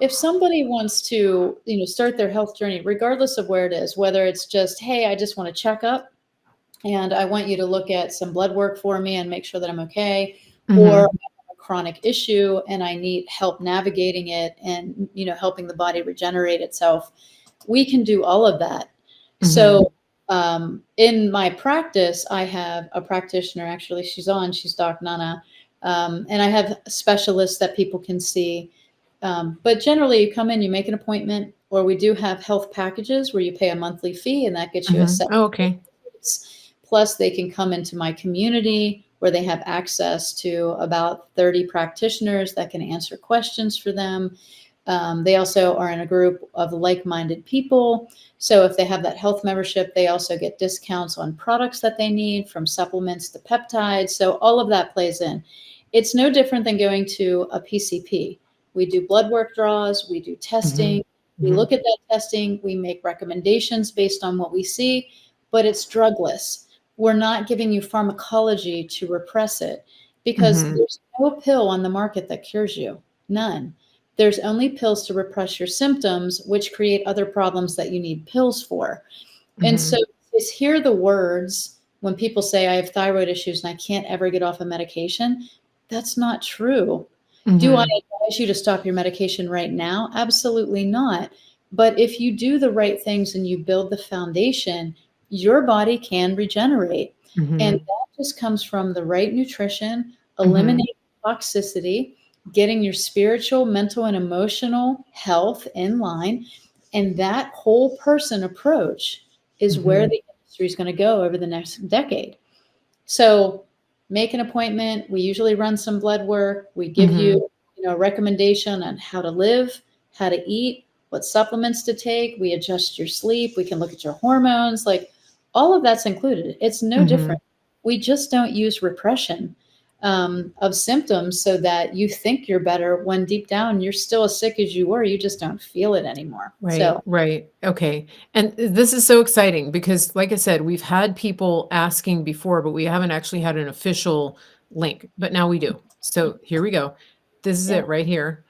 if somebody wants to, start their health journey, regardless of where it is, whether it's just, hey, I just want to check up and I want you to look at some blood work for me and make sure that I'm okay, or I Mhm. have a chronic issue and I need help navigating it and, helping the body regenerate itself, we can do all of that. Mhm. So, in my practice, I have a practitioner. Actually, she's Doc Nana, and I have specialists that people can see. But generally, you come in, you make an appointment, or we do have health packages where you pay a monthly fee, and that gets you a Mhm. set Oh, okay. rates. Plus, they can come into my community where they have access to about 30 practitioners that can answer questions for them. They also are in a group of like minded people. So if they have that health membership, they also get discounts on products that they need from supplements to peptides. So all of that plays in. It's no different than going to a PCP. We do blood work draws, we do Mhm. testing, we Mhm. look at that testing, we make recommendations based on what we see, but it's drugless. We're not giving you pharmacology to repress it because Mhm. there's no pill on the market that cures you. None. There's only pills to repress your symptoms, which create other problems that you need pills for. And so Mhm. just hear the words when people say, I have thyroid issues and I can't ever get off a medication. That's not true. Do I Mhm. advise you to stop your medication right now? Absolutely not. But if you do the right things and you build the foundation, your body can regenerate. And Mhm. that just comes from the right nutrition, Mhm. eliminating toxicity, getting your spiritual, mental, and emotional health in line. And that whole person approach is where Mhm. the industry is going to go over the next decade. So make an appointment. We usually run some blood work. We give Mhm. you, a recommendation on how to live, how to eat, what supplements to take. We adjust your sleep. We can look at your hormones. Like all of that's included. It's no Mhm. different. We just don't use repression of symptoms so that you think you're better when deep down you're still as sick as you were. You just don't feel it anymore. Right, So, right. Okay. And this is so exciting because, like I said, we've had people asking before, but we haven't actually had an official link, but now we do. So here we go. This is yeah. it right here.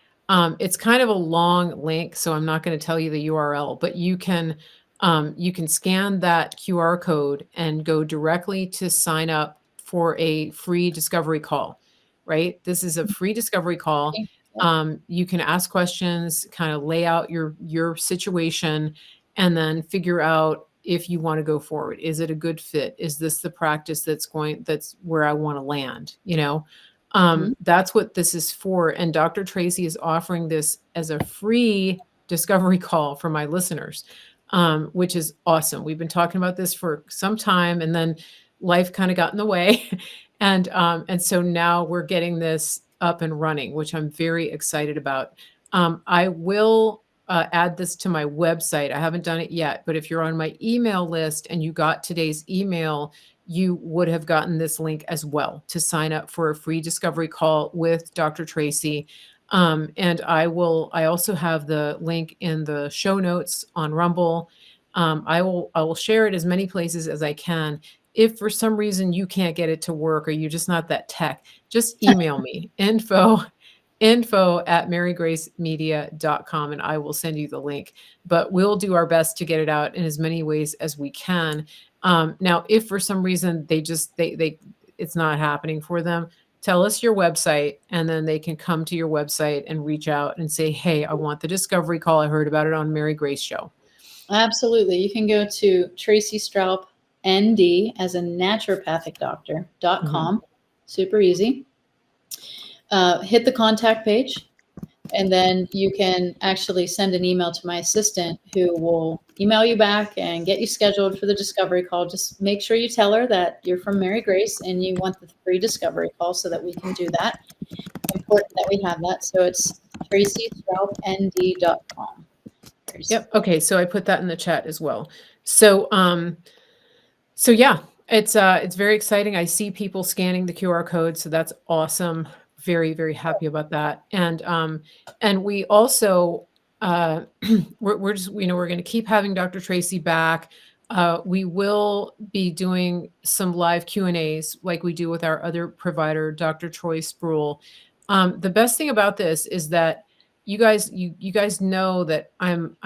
It's kind of a long link, so I'm not going to tell you the URL, but you can scan that QR code and go directly to sign up for a free discovery call, right? This is a free discovery call. Yep. You can ask questions, kind of lay out your situation, and then figure out if you want to go forward. Is it a good fit? Is this the practice that's where I want to land? Mhm. That's what this is for. And Dr. Tracy is offering this as a free discovery call for my listeners, which is awesome. We've been talking about this for some time, and then life kind of got in the way. And so now we're getting this up and running, which I'm very excited about. I will add this to my website. I haven't done it yet, but if you're on my email list and you got today's email, you would have gotten this link as well to sign up for a free discovery call with Dr. Tracy. And I also have the link in the show notes on Rumble. I will share it as many places as I can. If for some reason you can't get it to work or you're just not that tech, just email me info at marygracemedia.com and I will send you the link. But we'll do our best to get it out in as many ways as we can. Now, if for some reason they it's not happening for them, tell us your website and then they can come to your website and reach out and say, hey, I want the discovery call. I heard about it on Mary Grace show. Absolutely. You can go to Tracey Stroup, ND, as a naturopathic Mhm. doctor.com. Super easy. Hit the contact page, and then you can actually send an email to my assistant who will email you back and get you scheduled for the discovery call. Just make sure you tell her that you're from Mary Grace and you want the free discovery call so that we can do that. Important that we have that. So it's TraceyStroupND.com. Very Yep. simple. Okay. So I put that in the chat as well. So, so yeah, it's very exciting. I see people scanning the QR code, so that's awesome. Very, very happy about that. And we also we're just we're going to keep having Dr. Tracy back. We will be doing some live Q&As like we do with our other provider, Dr. Troy Sproul. The best thing about this is that you guys know that I'm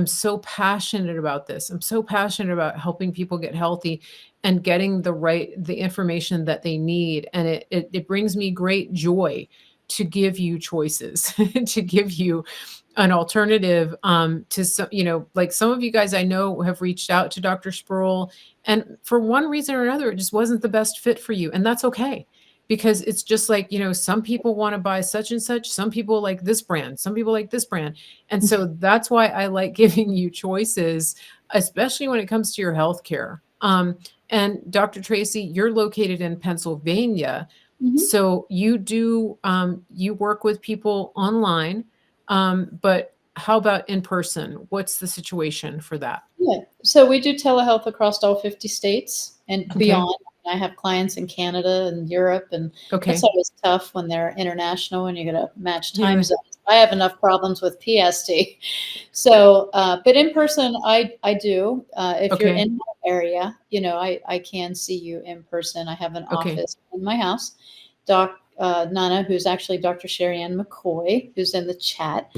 so passionate about this. I'm so passionate about helping people get healthy and getting the information that they need. And it brings me great joy to give you choices, to give you an alternative to some, like some of you guys I know have reached out to Dr. Sproul, and for one reason or another, it just wasn't the best fit for you. And that's okay. Because it's just like, some people want to buy such and such, some people like this brand, some people like this brand. And so that's why I like giving you choices, especially when it comes to your healthcare. And Dr. Tracy, you're located in Pennsylvania. Mhm. So you work with people online, but how about in person? What's the situation for that? Yeah. So we do telehealth across all 50 states and Okay. beyond. I have clients in Canada and Europe, and that's Okay. always tough when they're international and you got to match time Yeah. zones. I have enough problems with PST. So, but in person, I do. If you're Okay. in my area, I can see you in person. I have an Okay. office in my house. Nana, who's actually Dr. Sherry Ann McCoy, who's in the chat.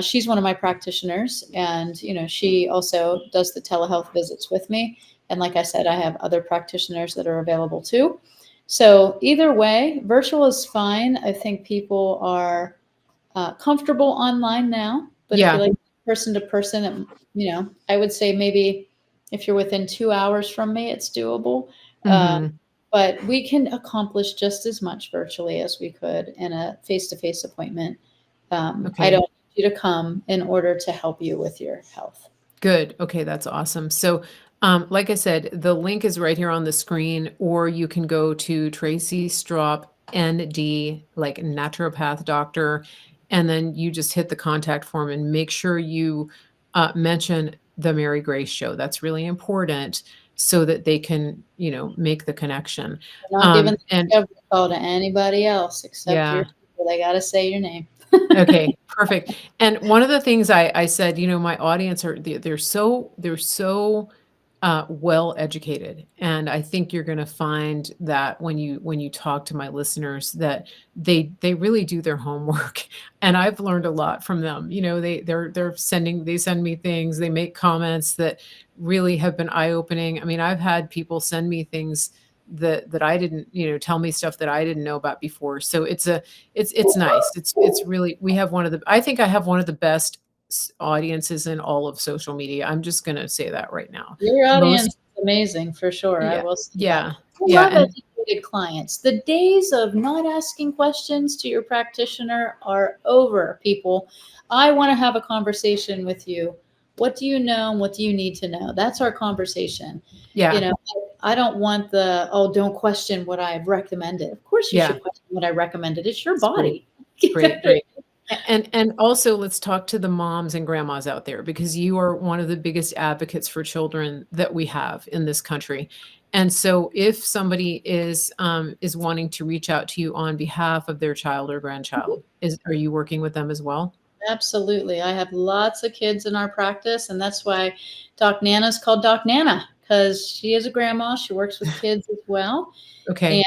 She's one of my practitioners, and she also does the telehealth visits with me. And like I said, I have other practitioners that are available too. So either way, virtual is fine. I think people are comfortable online now, but if you Yeah. like person to person, I would say maybe if you're within 2 hours from me, it's doable. Hmm. But we can accomplish just as much virtually as we could in a face-to-face appointment. I Okay. don't need you to come in order to help you with your health. Good. Okay, that's awesome. So, Like I said, the link is right here on the screen, or you can go to Tracey Stroup, ND, like naturopath doctor, and then you just hit the contact form and make sure you mention the Mary Grace show. That's really important so that they can, make the connection. We're not giving the And discovery call to anybody else except your yeah. people. They got to say your name. Okay, perfect. And one of the things I said, my audience they're so well educated, and I think you're going to find that when you talk to my listeners that they really do their homework, and I've learned a lot from them. They send me things, they make comments that really have been eye opening. I mean, I've had people send me things that I didn't, tell me stuff that I didn't know about before. So it's nice. It's really we have one of the I think I have one of the best audiences in all of social media. I'm just going to say that right now. Your audience Most is amazing for sure. I Yeah. will say that. Yeah. I Yeah, love and educated clients. The days of not asking questions to your practitioner are over, people. I want to have a conversation with you. What do you know and what do you need to know? That's our conversation. You yeah. know, I don't want the, oh, don't question what I've recommended. Of course you Yeah. should question what I recommended. It's your It's great. body. Great, great. And also let's talk to the moms and grandmas out there, because you are one of the biggest advocates for children that we have in this country. And so if somebody is wanting to reach out to you on behalf of their child or grandchild, are you working with them as well? Absolutely. I have lots of kids in our practice, and that's why Doc Nana's called Doc Nana, because she is a grandma. She works with kids as well. And, Okay.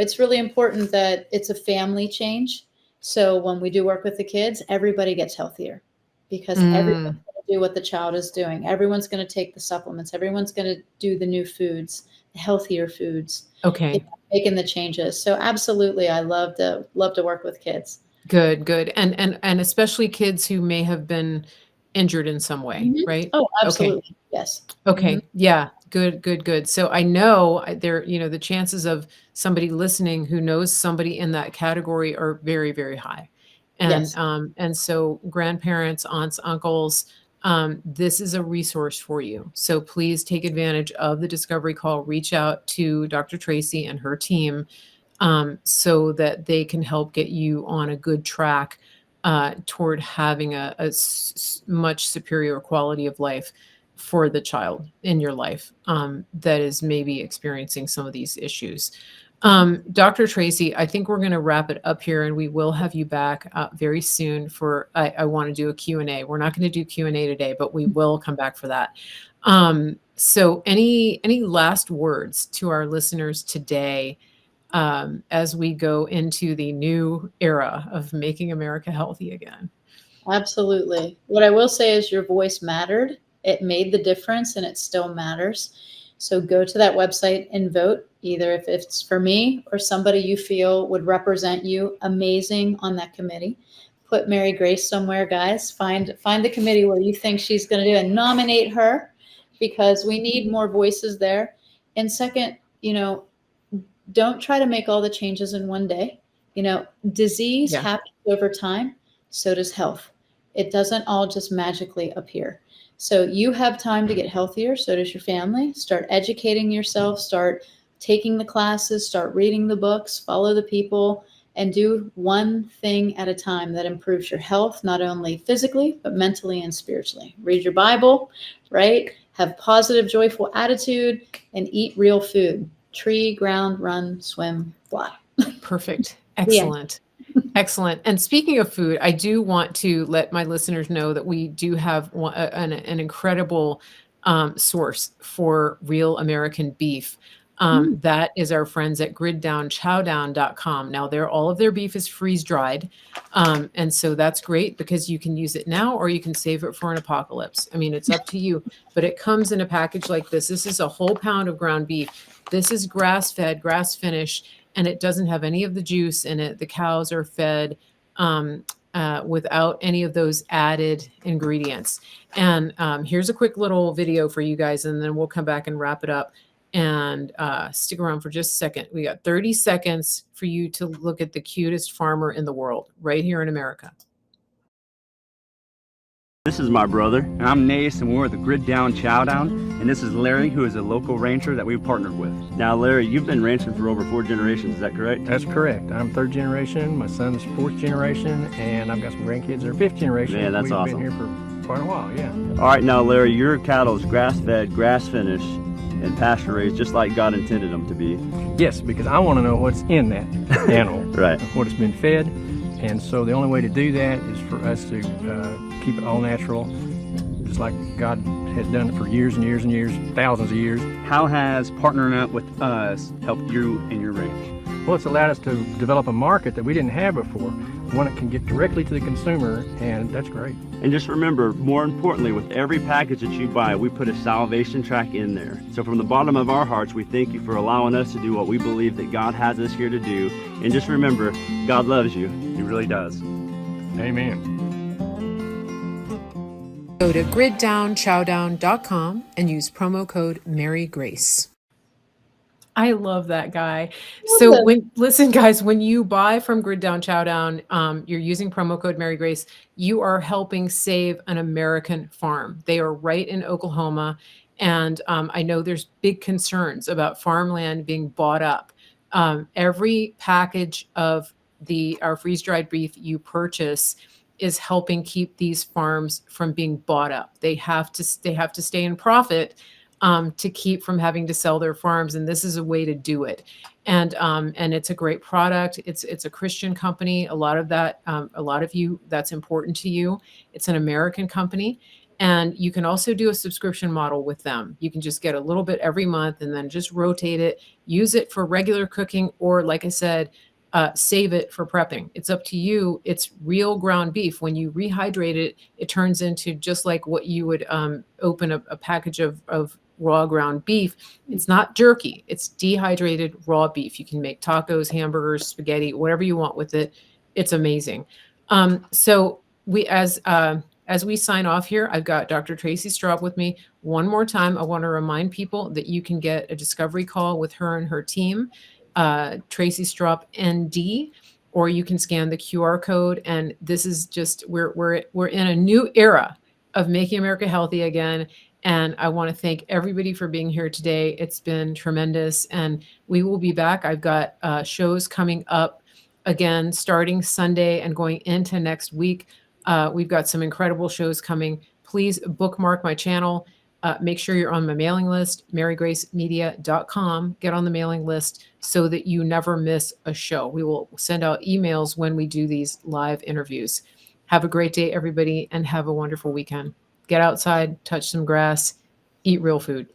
it's really important that it's a family change. So when we do work with the kids, everybody gets healthier because everyone's Mm, going to do what the child is doing. Everyone's going to take the supplements. Everyone's going to do the new foods, the healthier foods, okay. making the changes. So absolutely, I love to work with kids. Good, good. And especially kids who may have been injured in some way, Mhm. right? Oh, Okay. absolutely. Yes. Mhm. Okay. Yeah. Good, good, good. So I know the chances of somebody listening who knows somebody in that category are very, very high. Yes. And so grandparents, aunts, uncles, this is a resource for you. So please take advantage of the discovery call, reach out to Dr. Tracy and her team, so that they can help get you on a good track toward having a much superior quality of life for the child in your life that is maybe experiencing some of these issues. Dr. Tracy, I think we're going to wrap it up here, and we will have you back very soon for, I want to do a Q&A. We're not going to do Q&A today, but we will come back for that. So any last words to our listeners today as we go into the new era of making America healthy again? Absolutely. What I will say is your voice mattered. It made the difference and it still matters. So go to that website and vote, either if it's for me or somebody you feel would represent you amazing on that committee. Put Mary Grace somewhere, guys. Find the committee where you think she's going to do and nominate her because we need more voices there. And second, don't try to make all the changes in one day. Disease Yeah. happens over time, so does health. It doesn't all just magically appear. So you have time to get healthier, so does your family. Start educating yourself, start taking the classes, start reading the books, follow the people, and do one thing at a time that improves your health, not only physically, but mentally and spiritually. Read your Bible, right? Have positive, joyful attitude, and eat real food. Tree, ground, run, swim, fly. Perfect. The end. Excellent. Excellent. And speaking of food, I do want to let my listeners know that we do have an incredible source for real American beef. Mm, That is our friends at griddownchowdown.com. Now, all of their beef is freeze dried. And so that's great because you can use it now or you can save it for an apocalypse. I mean, it's up to you, but it comes in a package like this. This is a whole pound of ground beef. This is grass fed, grass finished, and it doesn't have any of the juice in it. The cows are fed without any of those added ingredients. And here's a quick little video for you guys, and then we'll come back and wrap it up. And stick around for just a second. We got 30 seconds for you to look at the cutest farmer in the world right here in America. This is my brother. And I'm Nace, and we're at the Grid Down Chow Down. And this is Larry, who is a local rancher that we've partnered with. Now, Larry, you've been ranching for over 4 generations, is that correct? That's correct. I'm 3rd generation, my son's 4th generation, and I've got some grandkids that are 5th generation. Man, that's awesome. We've been here for quite a while, yeah. All right, now, Larry, your cattle is grass-fed, grass-finished, and pasture-raised just like God intended them to be. Yes, because I want to know what's in that animal, Right. what it's been fed, and so the only way to do that is for us to keep it all natural, just like God has done it for years and years and years, thousands of years. How has partnering up with us helped you and your ranch? Well, it's allowed us to develop a market that we didn't have before, one that can get directly to the consumer, and that's great. And just remember, more importantly, with every package that you buy, we put a salvation track in there. So from the bottom of our hearts, we thank you for allowing us to do what we believe that God has us here to do. And just remember, God loves you. He really does. Amen. Go to griddownchowdown.com and use promo code MaryGrace. I love that guy. So listen, guys, when you buy from Grid Down Chowdown, you're using promo code Mary Grace, you are helping save an American farm. They are right in Oklahoma. And I know there's big concerns about farmland being bought up. Every package of our freeze-dried beef you purchase is helping keep these farms from being bought up. They have to stay in profit to keep from having to sell their farms, and this is a way to do it. And it's a great product. It's a Christian company. A lot of you, that's important to you. It's an American company, and you can also do a subscription model with them. You can just get a little bit every month and then just rotate it, use it for regular cooking, or like I said, save it for prepping. It's up to you. It's real ground beef. When you rehydrate it, it turns into just like what you would open a package of raw ground beef. It's not jerky. It's dehydrated raw beef. You can make tacos, hamburgers, spaghetti, whatever you want with it. It's amazing. So we, as we sign off here, I've got Dr. Tracey Stroup with me. One more time, I want to remind people that you can get a discovery call with her and her team, Tracey Stroup ND, or you can scan the QR code. And this is just, we're in a new era of making America healthy again. And I want to thank everybody for being here today. It's been tremendous. And we will be back. I've got shows coming up again, starting Sunday and going into next week. We've got some incredible shows coming. Please bookmark my channel. Make sure you're on my mailing list, marygracemedia.com. Get on the mailing list so that you never miss a show. We will send out emails when we do these live interviews. Have a great day, everybody, and have a wonderful weekend. Get outside, touch some grass, eat real food.